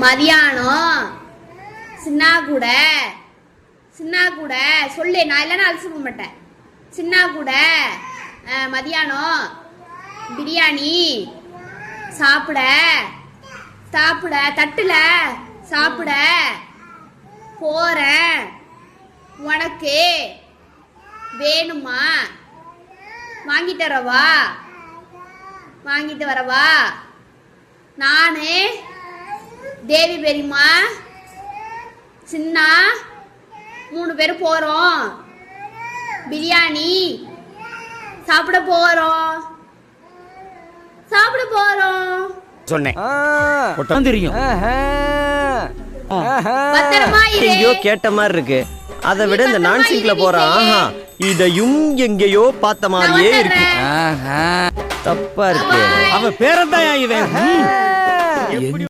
மதியானம் சின்னா கூட சொல்லு, நான் இல்லைன்னா அலசி போக மாட்டேன். சின்னா கூட மதியானம் பிரியாணி சாப்பிட தட்டுல சாப்பிட போறேன். உனக்கு வேணுமா? வாங்கிட்டு வரவா? நானு தேவி பெரியம்மா சின்னா 3 பேரும் போறோம். பிரியாணி சாப்பிட போறோம் சொன்னேன். தெரியும். எங்கேயோ கேட்ட மாதிரி இருக்கு. அதை விட இந்த நான்சிங்ல போறான். ஆஹா, இதையும் எங்கேயோ பார்த்த மாதிரியே இருக்கு. தப்பா இருக்கு. அவன் பேரந்தான் இவன்.